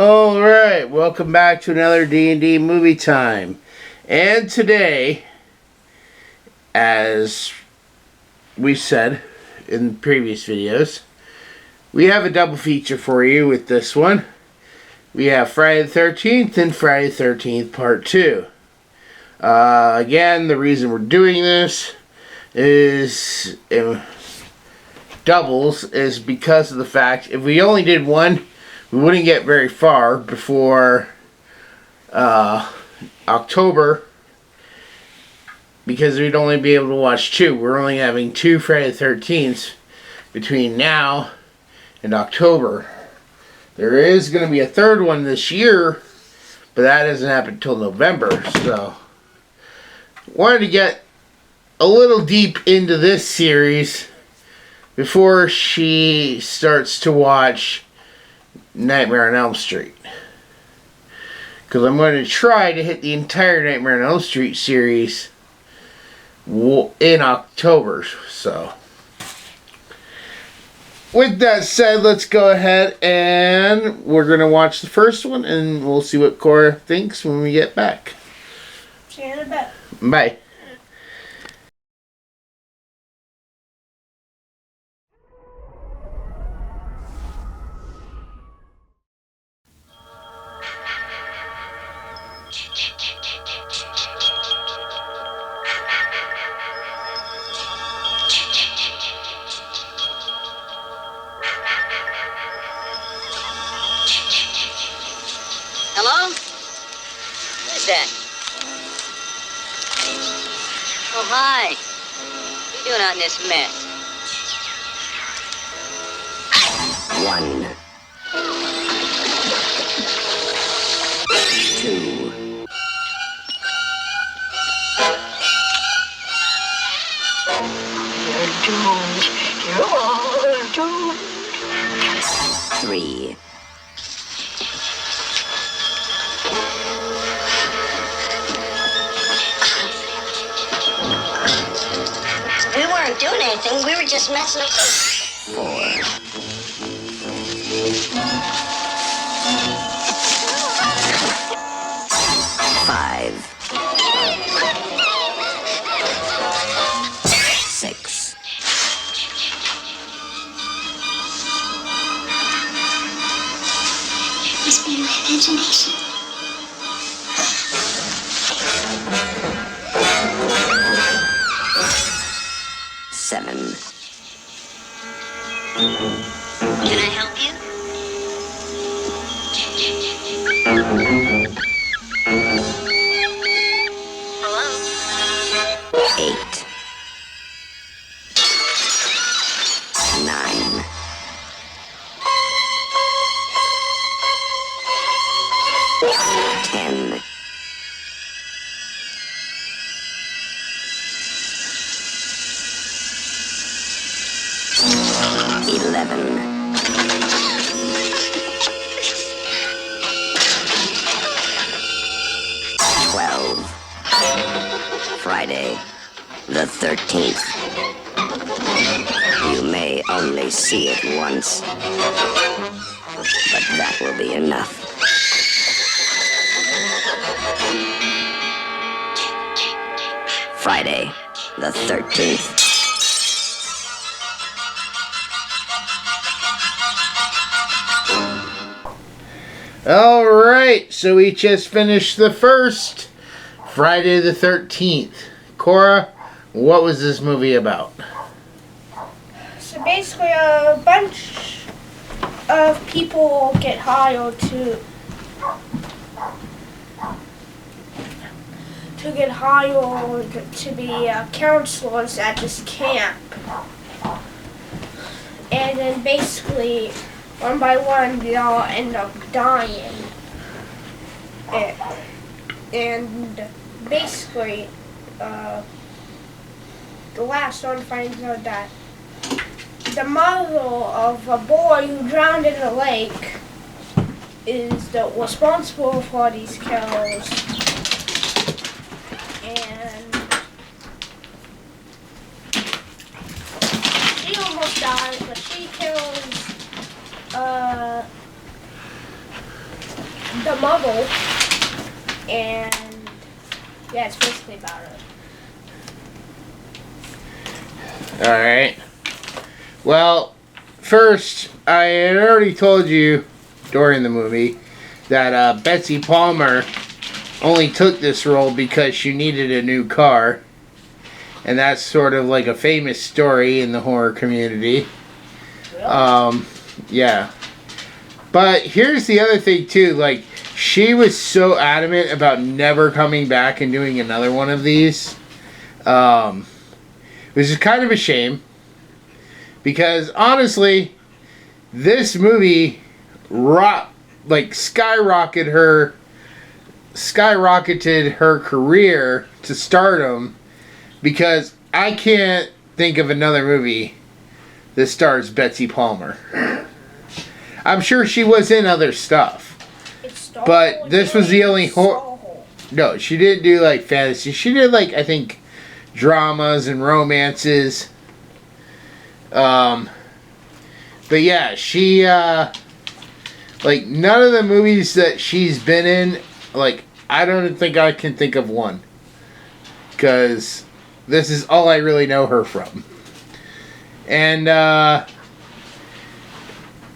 Alright, welcome back to another D&D movie time. And today, as we said in previous videos, we have a double feature for you with this one. We have Friday the 13th and Friday the 13th Part 2. Again, the reason we're doing this is doubles is because of the fact if we only did one, we wouldn't get very far before October because we'd only be able to watch two. We're only having two Friday the 13th between now and October. There is going to be a third one this year, but that doesn't happen until November. So, wanted to get a little deep into this series before she starts to watch Nightmare on Elm Street, because I'm going to try to hit the entire Nightmare on Elm Street series in October. So, with that said, let's go ahead and we're going to watch the first one and we'll see what Cora thinks when we get back. See you in a bit. Bye. Hello? Who's that? Oh, hi. What are you doing out in this mess? 1, 2, 3, We weren't doing anything. We were just messing up. 4, 5, 6, Must be my imagination. 7, Can I help you? Hello? 8, 9, 10, 11, 12, Friday the 13th. You may only see it once, but that will be enough. Friday the 13th. Alright, so we just finished the first Friday the 13th. Cora, what was this movie about? So basically, a bunch of people get hired to be counselors at this camp, and then basically, one by one, they all end up dying. And basically, the last one finds out that the mother of a boy who drowned in the lake is responsible for these kills. And she almost dies, but she kills the mother, and yeah, it's basically about it. Alright. Well, first, I had already told you during the movie that Betsy Palmer only took this role because she needed a new car. And that's sort of like a famous story in the horror community. Really? Yeah. But here's the other thing too, like, she was so adamant about never coming back and doing another one of these. Which is kind of a shame. Because honestly, this movie skyrocketed her career to stardom, because I can't think of another movie that stars Betsy Palmer. I'm sure she was in other stuff, but this was the only horror. No, she didn't do like fantasy. She did like, I think, dramas and romances. But yeah, she like, none of the movies that she's been in, like, I don't think I can think of one, because this is all I really know her from. And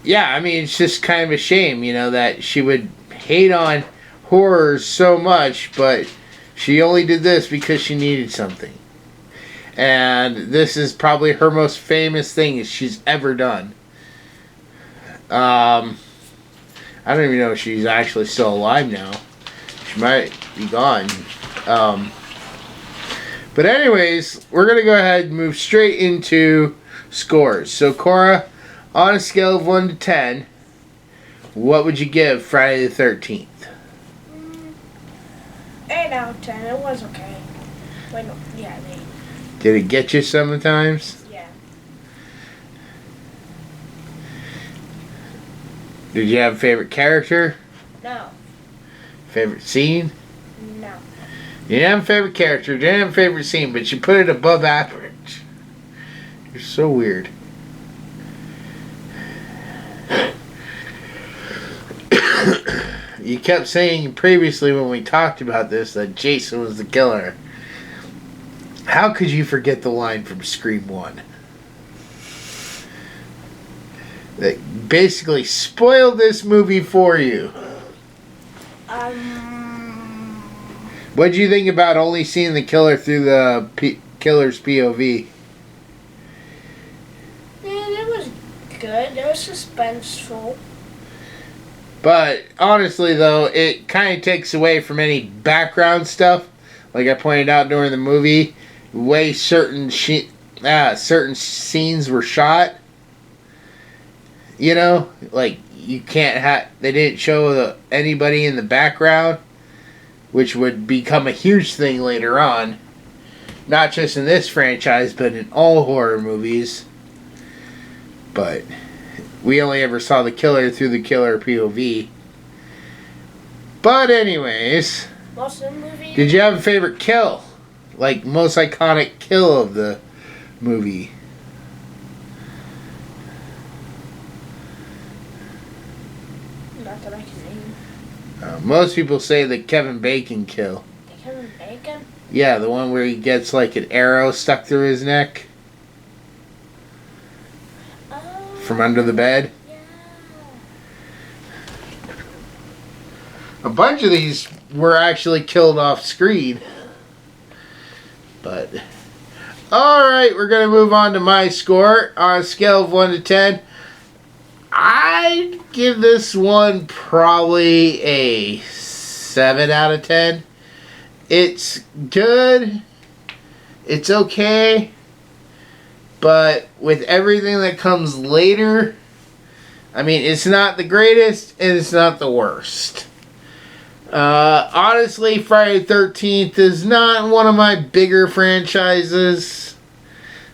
yeah, I mean, it's just kind of a shame, you know, that she would hate on horrors so much, but she only did this because she needed something. And this is probably her most famous thing she's ever done. I don't even know if she's actually still alive now. She might be gone. But anyways, we're going to go ahead and move straight into scores. So, Cora, on a scale of 1 to 10, what would you give Friday the 13th? 8 out of 10. It was okay. Wait, no. Yeah, 8. Did it get you sometimes? Yeah. Did you have a favorite character? No. Favorite scene? No. You didn't have a favorite character, didn't have a favorite scene, but you put it above average. You're so weird. You kept saying previously when we talked about this that Jason was the killer. How could you forget the line from Scream 1? That basically spoiled this movie for you. What did you think about only seeing the killer through the killer's POV? It was good. It was suspenseful. But honestly, though, it kind of takes away from any background stuff. Like I pointed out during the movie, the way certain scenes were shot. You know, like you can't have. They didn't show anybody in the background, which would become a huge thing later on. Not just in this franchise, but in all horror movies. But we only ever saw the killer through the killer POV. But anyways, Most of the movie. did you have a favorite kill? Like, most iconic kill of the movie? Not that I can name. Most people say the Kevin Bacon kill. The Kevin Bacon? Yeah, the one where he gets like an arrow stuck through his neck Oh. from under the bed. Yeah. A bunch of these were actually killed off screen. But alright, we're going to move on to my score. On a scale of 1 to 10, I'd give this one probably a 7 out of 10. It's good. It's okay. But with everything that comes later, I mean, it's not the greatest and it's not the worst. Honestly, Friday the 13th is not one of my bigger franchises.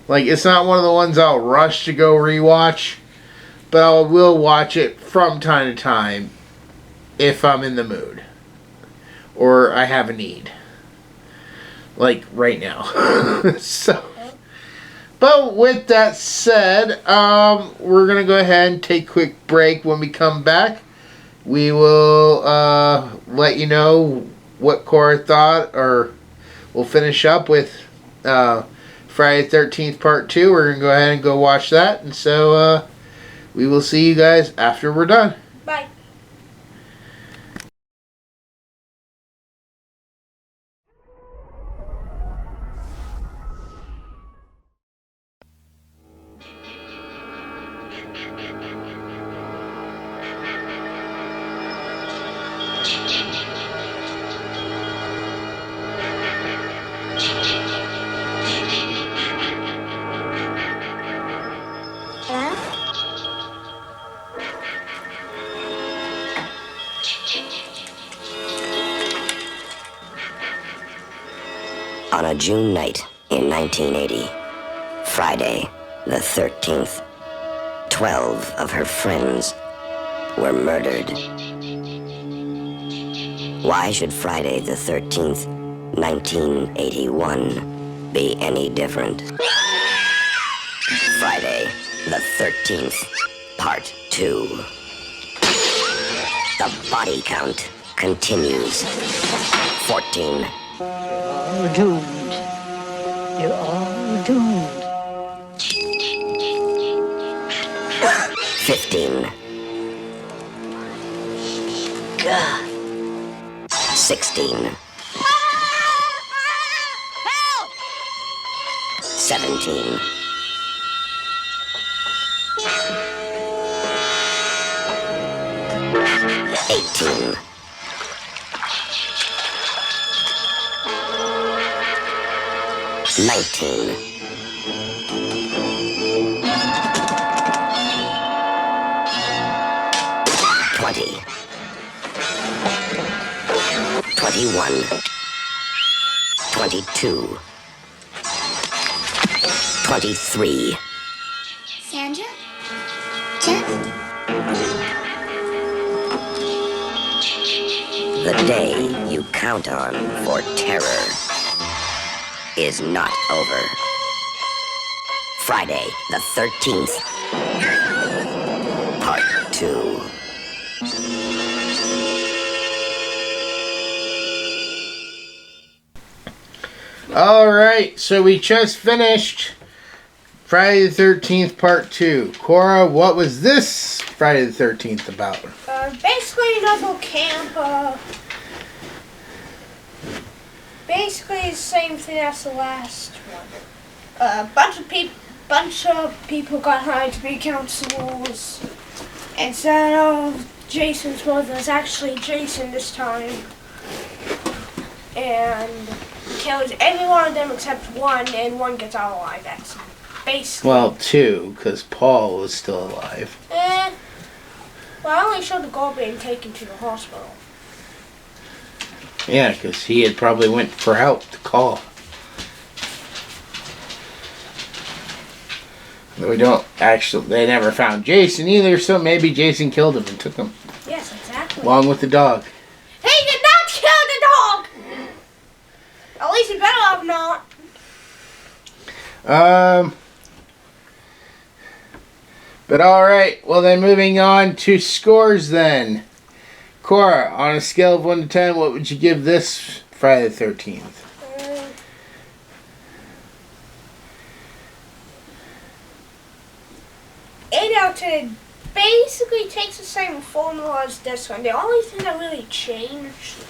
Like, it's not one of the ones I'll rush to go rewatch. But I will watch it from time to time if I'm in the mood. Or I have a need. Like, right now. So, but with that said, we're going to go ahead and take a quick break. When we come back, we will let you know what Cora thought, or we'll finish up with Friday the 13th Part 2. We're going to go ahead and go watch that. And so we will see you guys after we're done. Bye. On a June night in 1980, Friday the 13th, 12 of her friends were murdered. Why should Friday the 13th, 1981 be any different? Friday the 13th, Part 2. The body count continues. 14. All doomed. You're all doomed. 15. 16. 17. 18. 19. 20. 21. 22. 23. Sandra? Jeff? The day you count on for terror is not over. Friday the 13th, Part 2. Alright, so we just finished Friday the 13th Part 2. Cora, what was this Friday the 13th about? Basically another camp. Basically the same thing as the last one. A bunch of people got hired to be counselors. Instead of Jason's brother, it's actually Jason this time. And kills every one of them except one, and one gets out alive. That's basically. Well, 2, because Paul was still alive. Well, I only showed the girl being taken to the hospital. Yeah, because he had probably went for help to call. But we don't actually, they never found Jason either, so maybe Jason killed him and took him. Yes, exactly. Along with the dog. He did not kill the dog! At least he better have not. But alright, well then moving on to scores then. Cora, on a scale of 1 to 10, what would you give this Friday the 13th? 8 out of 10 basically takes the same formula as this one. The only thing that really changed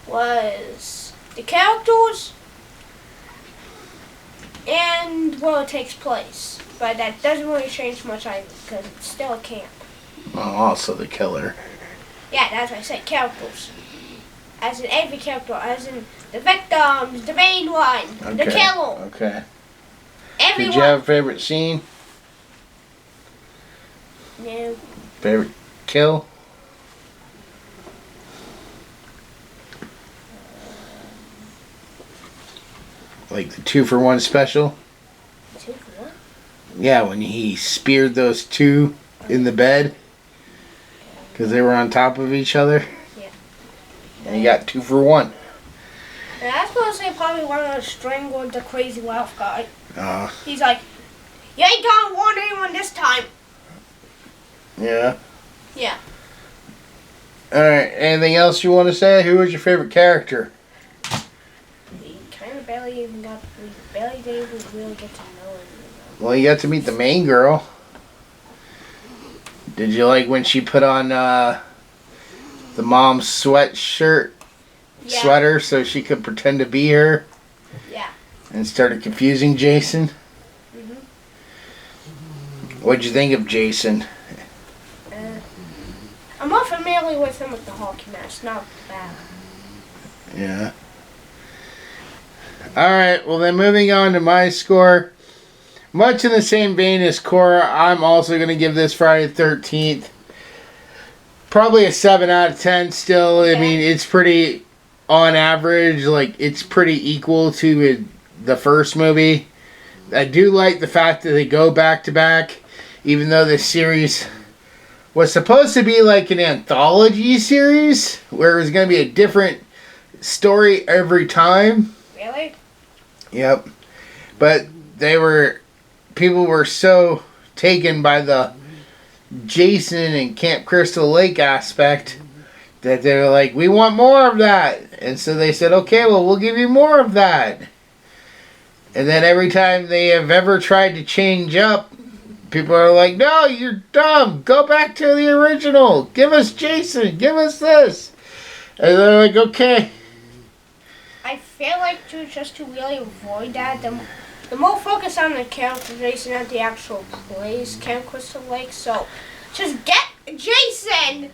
was the characters and where it takes place. But that doesn't really change much either, because it's still a camp. Oh, also the killer. Yeah, that's what I said, characters. As in every character, as in the victims, the main one, the killer. Okay. Everyone. Did you have a favorite scene? No. Favorite kill? Like the 2-for-1 special? 2 for 1? Yeah, when he speared those 2 in the bed. Because they were on top of each other. Yeah. And he got 2 for 1. And I was going to say probably one of the strangled the crazy Ralph guy. Oh. He's like, you ain't gonna warn anyone this time. Yeah. Yeah. Alright, anything else you want to say? Who was your favorite character? We kind of barely even didn't even really get to know him. Well, you got to meet the main girl. Did you like when she put on the mom's sweater so she could pretend to be her? Yeah. And started confusing Jason? Mhm. What'd you think of Jason? I'm more familiar with him with the hockey match, not the bat. Yeah. Alright, well then moving on to my score. Much in the same vein as Cora, I'm also going to give this Friday the 13th probably a 7 out of 10 still. I mean, it's pretty on average, like it's pretty equal to the first movie. I do like the fact that they go back to back, even though this series was supposed to be like an anthology series where it was going to be a different story every time. Really? Yep. But people were so taken by the Jason and Camp Crystal Lake aspect that they were like, we want more of that. And so they said, okay, well, we'll give you more of that. And then every time they have ever tried to change up, people are like, no, you're dumb. Go back to the original. Give us Jason. Give us this. And they're like, okay. I feel like just to really avoid that, the more focus on the characterization of the actual place, Camp Crystal Lake. So just get Jason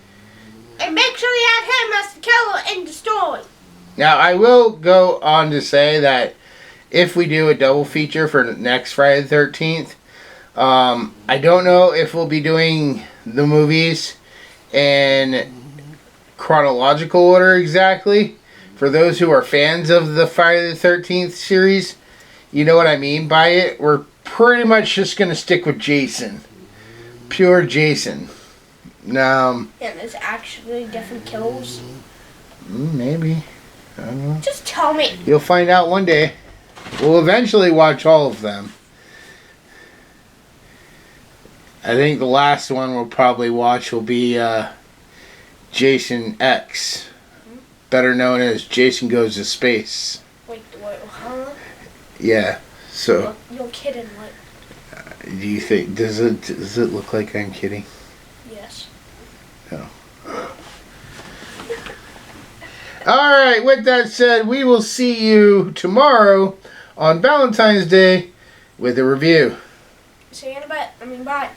and make sure you have him as the killer in the story. Now, I will go on to say that if we do a double feature for next Friday the 13th, I don't know if we'll be doing the movies in chronological order exactly. For those who are fans of the Friday the 13th series, you know what I mean by it. We're pretty much just going to stick with Jason. Pure Jason. Now, And there's actually different kills. maybe. I don't know. Just tell me. You'll find out one day. We'll eventually watch all of them. I think the last one we'll probably watch will be Jason X. Better known as Jason Goes to Space. Wait, huh? Yeah, so You're kidding, what? do you think, does it look like I'm kidding? Yes. No. Alright, with that said, we will see you tomorrow on Valentine's Day with a review. See you in a bit. Bye.